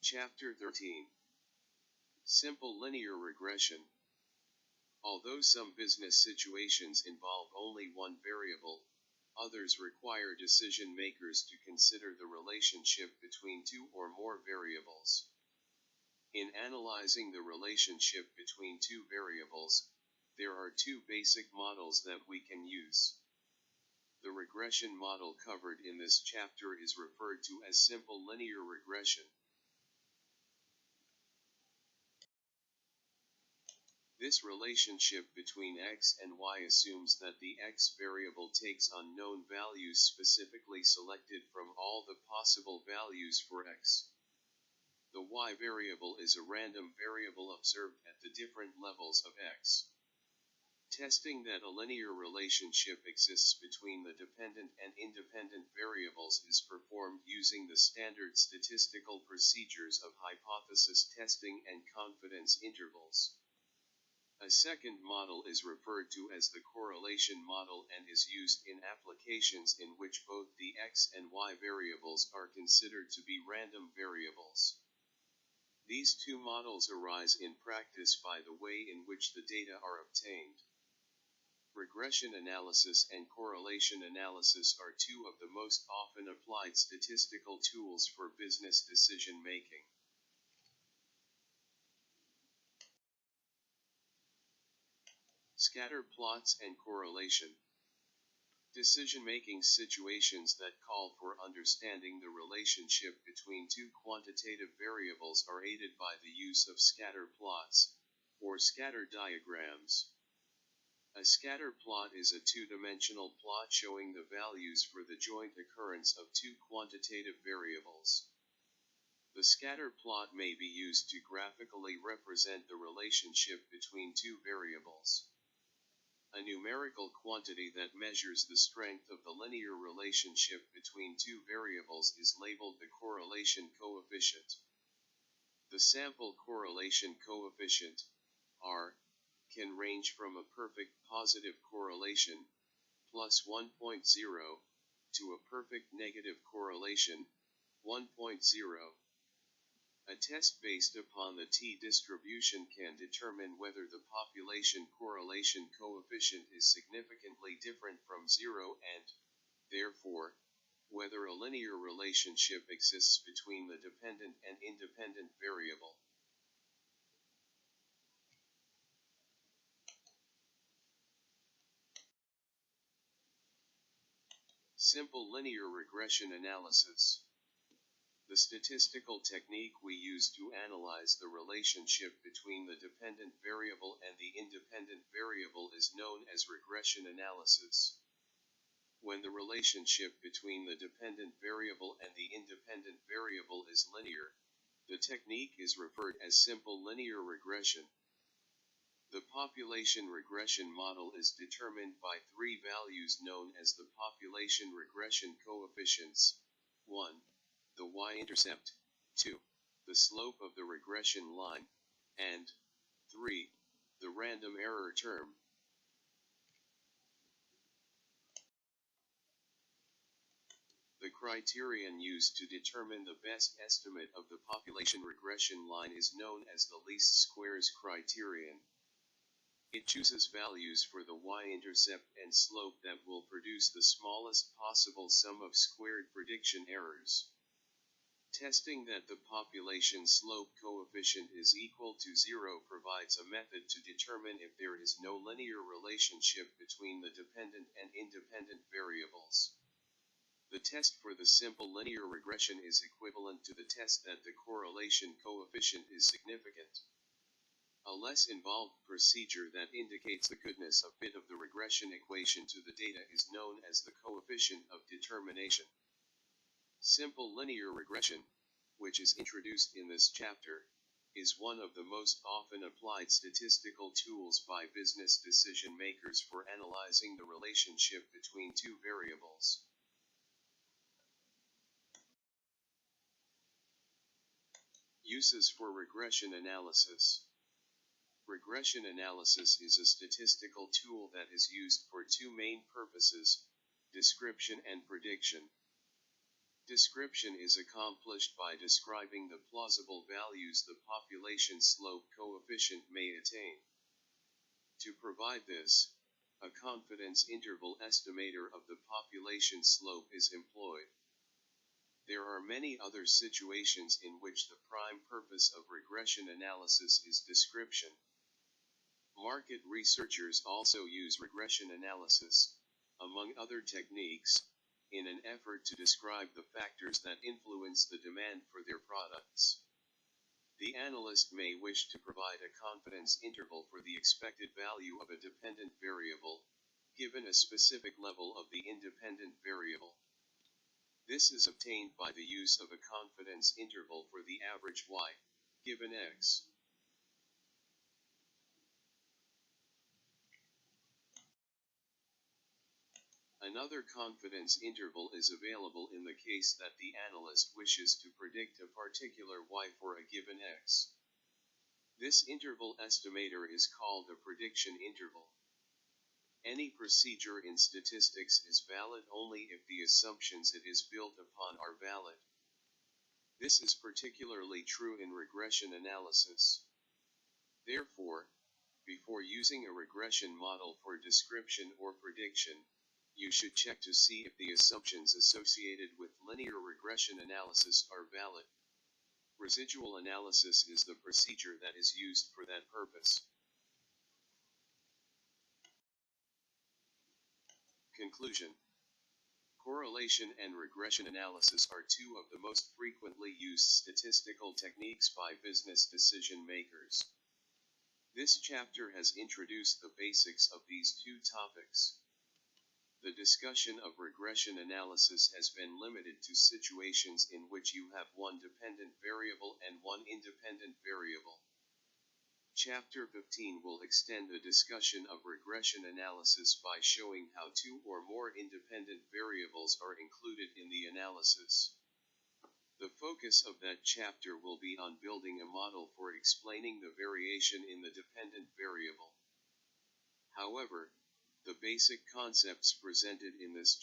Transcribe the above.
Chapter 13. Simple linear regression. Although some business situations involve only one variable, others require decision makers to consider the relationship between two or more variables. In analyzing the relationship between two variables, there are two basic models that we can use. The regression model covered in this chapter is referred to as simple linear regression. This relationship between x and y assumes that the x variable takes unknown values specifically selected from all the possible values for x. The y variable is a random variable observed at the different levels of x. Testing that a linear relationship exists between the dependent and independent variables is performed using the standard statistical procedures of hypothesis testing and confidence intervals. A second model is referred to as the correlation model and is used in applications in which both the x and y variables are considered to be random variables. These two models arise in practice by the way in which the data are obtained. Regression analysis and correlation analysis are two of the most often applied statistical tools for business decision making. Scatter plots and correlation. Decision-making situations that call for understanding the relationship between two quantitative variables are aided by the use of scatter plots, or scatter diagrams. A scatter plot is a two-dimensional plot showing the values for the joint occurrence of two quantitative variables. The scatter plot may be used to graphically represent the relationship between two variables. A numerical quantity that measures the strength of the linear relationship between two variables is labeled the correlation coefficient. The sample correlation coefficient, R, can range from a perfect positive correlation, plus 1.0, to a perfect negative correlation, 1.0. A test based upon the t-distribution can determine whether the population correlation coefficient is significantly different from 0 and, therefore, whether a linear relationship exists between the dependent and independent variable. Simple linear regression analysis. The statistical technique we use to analyze the relationship between the dependent variable and the independent variable is known as regression analysis. When the relationship between the dependent variable and the independent variable is linear, the technique is referred as simple linear regression. The population regression model is determined by three values known as the population regression coefficients: 1. The y-intercept, 2. The slope of the regression line, and 3. The random error term. The criterion used to determine the best estimate of the population regression line is known as the least squares criterion. It chooses values for the y-intercept and slope that will produce the smallest possible sum of squared prediction errors. Testing that the population slope coefficient is equal to 0 provides a method to determine if there is no linear relationship between the dependent and independent variables. The test for the simple linear regression is equivalent to the test that the correlation coefficient is significant. A less involved procedure that indicates the goodness of fit of the regression equation to the data is known as the coefficient of determination. Simple linear regression, which is introduced in this chapter, is one of the most often applied statistical tools by business decision makers for analyzing the relationship between two variables. Uses for regression analysis. Regression analysis is a statistical tool that is used for two main purposes: description and prediction. Description is accomplished by describing the plausible values the population slope coefficient may attain. To provide this, a confidence interval estimator of the population slope is employed. There are many other situations in which the prime purpose of regression analysis is description. Market researchers also use regression analysis, among other techniques, in an effort to describe the factors that influence the demand for their products. The analyst may wish to provide a confidence interval for the expected value of a dependent variable, given a specific level of the independent variable. This is obtained by the use of a confidence interval for the average y, given x. Another confidence interval is available in the case that the analyst wishes to predict a particular y for a given x. This interval estimator is called a prediction interval. Any procedure in statistics is valid only if the assumptions it is built upon are valid. This is particularly true in regression analysis. Therefore, before using a regression model for description or prediction, you should check to see if the assumptions associated with linear regression analysis are valid. Residual analysis is the procedure that is used for that purpose. Conclusion. Correlation and regression analysis are two of the most frequently used statistical techniques by business decision makers. This chapter has introduced the basics of these two topics. The discussion of regression analysis has been limited to situations in which you have one dependent variable and one independent variable. Chapter 15 will extend the discussion of regression analysis by showing how two or more independent variables are included in the analysis. The focus of that chapter will be on building a model for explaining the variation in the dependent variable. However, the basic concepts presented in this